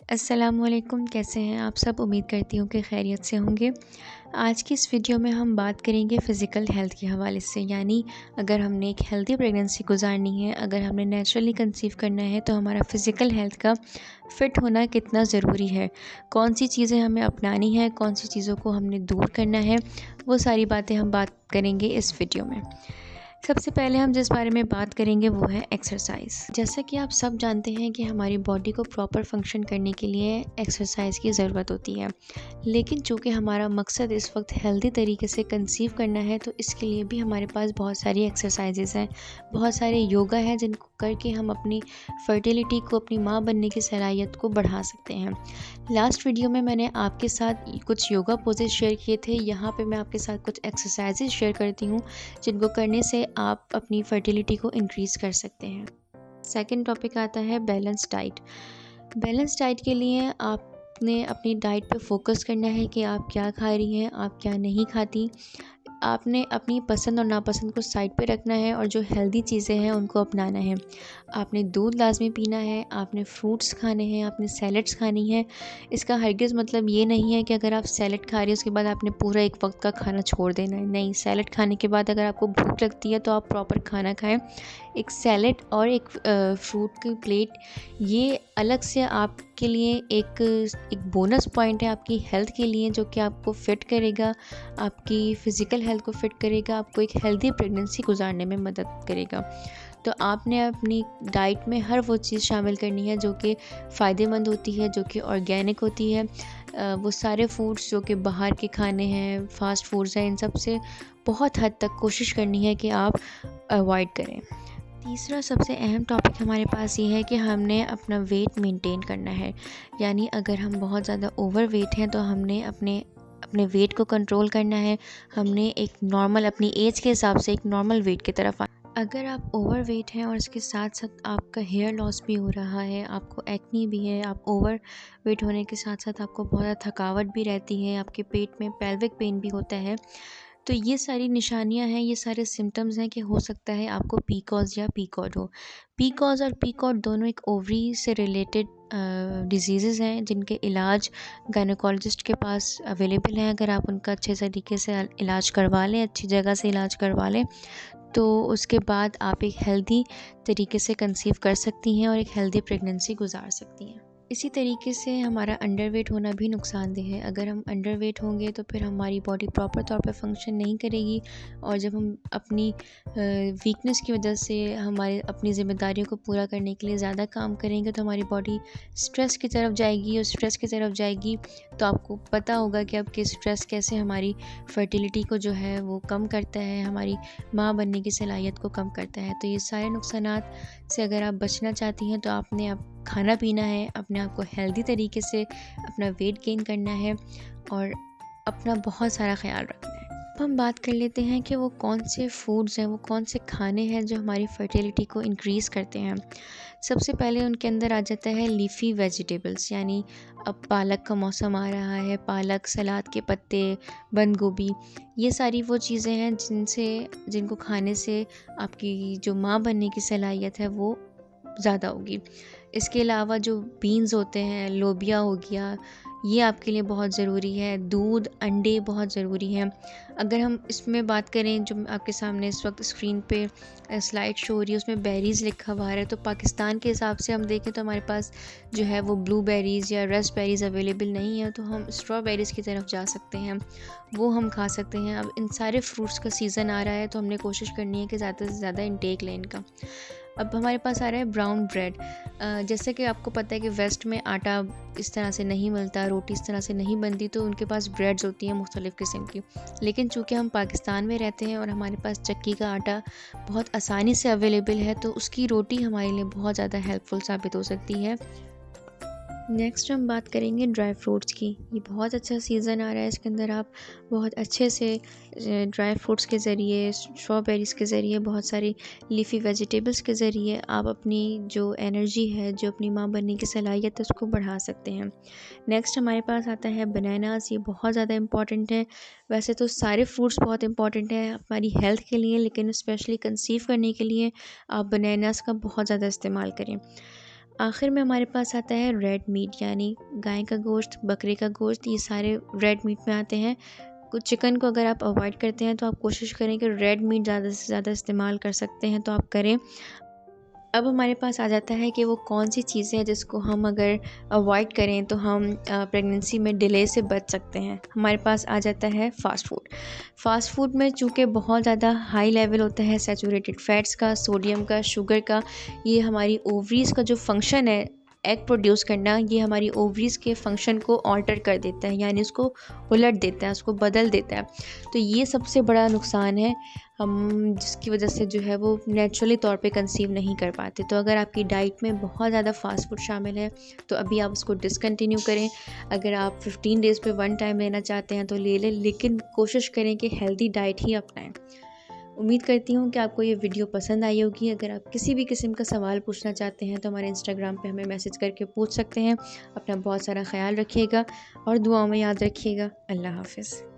अस्सलामुअलैकुम, कैसे हैं आप सब। उम्मीद करती हूँ कि खैरियत से होंगे। आज की इस वीडियो में हम बात करेंगे फ़िज़िकल हेल्थ के हवाले से, यानी अगर हमने एक हेल्दी प्रेगनेंसी गुजारनी है, अगर हमने नेचुरली कंसीव करना है तो हमारा फ़िज़िकल हेल्थ का फ़िट होना कितना ज़रूरी है, कौन सी चीज़ें हमें अपनानी है, कौन सी चीज़ों को हमने दूर करना है, वो सारी बातें हम बात करेंगे इस वीडियो में। सबसे पहले हम जिस बारे में बात करेंगे वो है एक्सरसाइज। जैसा कि आप सब जानते हैं कि हमारी बॉडी को प्रॉपर फंक्शन करने के लिए एक्सरसाइज की ज़रूरत होती है, लेकिन चूँकि हमारा मकसद इस वक्त हेल्दी तरीके से कंसीव करना है तो इसके लिए भी हमारे पास बहुत सारी एक्सरसाइजेज़ हैं, बहुत सारे योगा हैं जिनको करके हम अपनी फर्टिलिटी को, अपनी माँ बनने की सलाहियत को बढ़ा सकते हैं। लास्ट वीडियो में मैंने आपके साथ कुछ योगा पोजेज शेयर किए थे, यहाँ पे मैं आपके साथ कुछ एक्सरसाइजेज शेयर करती हूँ जिनको करने से आप अपनी फर्टिलिटी को इंक्रीज़ कर सकते हैं। सेकंड टॉपिक आता है बैलेंस डाइट। बैलेंस डाइट के लिए आपने अपनी डाइट पे फोकस करना है कि आप क्या खा रही हैं, आप क्या नहीं खाती। आपने अपनी पसंद और नापसंद को साइड पे रखना है और जो हेल्दी चीज़ें हैं उनको अपनाना है। आपने दूध लाजमी पीना है, आपने फ्रूट्स खाने हैं, आपने सैलड्स खानी है। इसका हरगिज़ मतलब ये नहीं है कि अगर आप सैलड खा रहे हैं उसके बाद आपने पूरा एक वक्त का खाना छोड़ देना है। नहीं, सैलड खाने के बाद अगर आपको भूख लगती है तो आप प्रॉपर खाना खाएं। एक सैलड और एक फ्रूट की प्लेट, ये अलग से आपके लिए एक बोनस पॉइंट है आपकी हेल्थ के लिए, जो कि आपको फ़िट करेगा, आपकी फ़िज़िकल हेल्थ को फ़िट करेगा, आपको एक हेल्दी प्रेगनेंसी गुजारने में मदद करेगा। तो आपने अपनी डाइट में हर वो चीज़ शामिल करनी है जो कि फ़ायदेमंद होती है, जो कि ऑर्गेनिक होती है। वो सारे फूड्स जो कि बाहर के खाने हैं, फ़ास्ट फूड्स हैं, इन सब से बहुत हद तक कोशिश करनी है कि आप अवॉइड करें। तीसरा सबसे अहम टॉपिक हमारे पास ये है कि हमने अपना वेट मेंटेन करना है, यानी अगर हम बहुत ज़्यादा ओवर वेट हैं तो हमने अपने अपने वेट को कंट्रोल करना है। हमने एक नॉर्मल, अपनी एज के हिसाब से एक नॉर्मल वेट की तरफ अगर आप ओवर वेट हैं और इसके साथ साथ आपका हेयर लॉस भी हो रहा है, आपको एक्नी भी है, आप ओवर वेट होने के साथ साथ आपको बहुत ज़्यादा थकावट भी रहती है, आपके पेट में पेल्विक पेन भी होता है, तो ये सारी निशानियां हैं, ये सारे सिम्टम्स हैं कि हो सकता है आपको पीकॉज या पीकॉड हो। पीकॉज और पीकॉड दोनों एक ओवरी से रिलेटेड डिजीज़ हैं जिनके इलाज गायनेकोलॉजिस्ट के पास अवेलेबल हैं। अगर आप उनका अच्छे तरीके से इलाज करवा लें, अच्छी जगह से इलाज करवा लें, तो उसके बाद आप एक हेल्दी तरीके से कंसीव कर सकती हैं और एक हेल्दी प्रेगनेंसी गुजार सकती हैं। इसी तरीके से हमारा अंडरवेट होना भी नुकसानदेह है। अगर हम अंडरवेट होंगे तो फिर हमारी बॉडी प्रॉपर तौर पर फंक्शन नहीं करेगी, और जब हम अपनी वीकनेस की वजह से हमारे अपनी ज़िम्मेदारियों को पूरा करने के लिए ज़्यादा काम करेंगे तो हमारी बॉडी स्ट्रेस की तरफ जाएगी, और स्ट्रेस की तरफ जाएगी तो आपको पता होगा कि आपके स्ट्रेस कैसे हमारी फर्टिलिटी को जो है वो कम करता है, हमारी माँ बनने की सलाहियत को कम करता है। तो ये सारे नुकसानात से अगर आप बचना चाहती हैं तो आपने खाना पीना है, अपने आप को हेल्दी तरीके से अपना वेट गेन करना है और अपना बहुत सारा ख्याल रखना है। अब हम बात कर लेते हैं कि वो कौन से फूड्स हैं, वो कौन से खाने हैं जो हमारी फर्टिलिटी को इंक्रीज़ करते हैं। सबसे पहले उनके अंदर आ जाता है लीफ़ी वेजिटेबल्स, यानी अब पालक का मौसम आ रहा है, पालक, सलाद के पत्ते, बंद गोभी, ये सारी वो चीज़ें हैं जिनको खाने से आपकी जो माँ बनने की सलाहियत है वो ज़्यादा होगी। इसके अलावा जो बीन्स होते हैं, लोबिया हो गया, ये आपके लिए बहुत ज़रूरी है। दूध, अंडे बहुत ज़रूरी हैं। अगर हम इसमें बात करें, जो आपके सामने इस वक्त स्क्रीन पे स्लाइड शो हो रही है उसमें बेरीज़ लिखा हुआ है, तो पाकिस्तान के हिसाब से हम देखें तो हमारे पास जो है वो ब्लूबेरीज़ या रास्पबेरीज़ अवेलेबल नहीं है, तो हम स्ट्रॉबेरीज़ की तरफ जा सकते हैं, वो हम खा सकते हैं। अब इन सारे फ्रूट्स का सीज़न आ रहा है तो हमने कोशिश करनी है कि ज़्यादा से ज़्यादा इंटेक लें इनका। अब हमारे पास आ रहा है ब्राउन ब्रेड। जैसे कि आपको पता है कि वेस्ट में आटा इस तरह से नहीं मिलता, रोटी इस तरह से नहीं बनती, तो उनके पास ब्रेड्स होती हैं मुख्तलिफ़ किस्म की। लेकिन चूँकि हम पाकिस्तान में रहते हैं और हमारे पास चक्की का आटा बहुत आसानी से अवेलेबल है, तो उसकी रोटी हमारे लिए बहुत ज़्यादा हेल्पफुल साबित हो सकती है। नेक्स्ट हम बात करेंगे ड्राई फ्रूट्स की। ये बहुत अच्छा सीज़न आ रहा है, इसके अंदर आप बहुत अच्छे से ड्राई फ्रूट्स के ज़रिए, स्ट्रॉबेरीज़ के ज़रिए, बहुत सारी लीफ़ी वेजिटेबल्स के ज़रिए आप अपनी जो एनर्जी है, जो अपनी माँ बनने की सलाहियत है, उसको बढ़ा सकते हैं। नेक्स्ट हमारे पास आता है बनानास। ये बहुत ज़्यादा इम्पॉर्टेंट है। वैसे तो सारे फ्रूट्स बहुत इम्पॉर्टेंट हैं हमारी हेल्थ के लिए, लेकिन स्पेशली कंसीव करने के लिए आप बनानास का बहुत ज़्यादा इस्तेमाल करें। आखिर में हमारे पास आता है रेड मीट, यानी गाय का गोश्त, बकरे का गोश्त, ये सारे रेड मीट में आते हैं। कुछ चिकन को अगर आप अवॉइड करते हैं तो आप कोशिश करें कि रेड मीट ज़्यादा से ज़्यादा इस्तेमाल कर सकते हैं तो आप करें। अब हमारे पास आ जाता है कि वो कौन सी चीज़ें हैं जिसको हम अगर अवॉइड करें तो हम प्रेगनेंसी में डिले से बच सकते हैं। हमारे पास आ जाता है फ़ास्ट फूड। फ़ास्ट फूड में चूँकि बहुत ज़्यादा हाई लेवल होता है सैचुरेटेड फ़ैट्स का, सोडियम का, शुगर का, ये हमारी ओवरीज़ का जो फंक्शन है एग प्रोड्यूस करना, ये हमारी ओवरीज़ के फंक्शन को ऑल्टर कर देता है, यानी उसको उलट देता है, उसको बदल देता है। तो ये सबसे बड़ा नुकसान है हम जिसकी वजह से जो है वो नेचुरली तौर पे कंसीव नहीं कर पाते। तो अगर आपकी डाइट में बहुत ज़्यादा फ़ास्ट फूड शामिल है तो अभी आप उसको डिसकंटिन्यू करें। अगर आप 15 डेज़ पे 1 टाइम लेना चाहते हैं तो ले लें, लेकिन कोशिश करें कि हेल्दी डाइट ही अपनाएं। उम्मीद करती हूँ कि आपको ये वीडियो पसंद आई होगी। अगर आप किसी भी किस्म का सवाल पूछना चाहते हैं तो हमारे इंस्टाग्राम पे हमें मैसेज करके पूछ सकते हैं। अपना बहुत सारा ख्याल रखिएगा और दुआओं में याद रखिएगा। अल्लाह हाफ़िज़।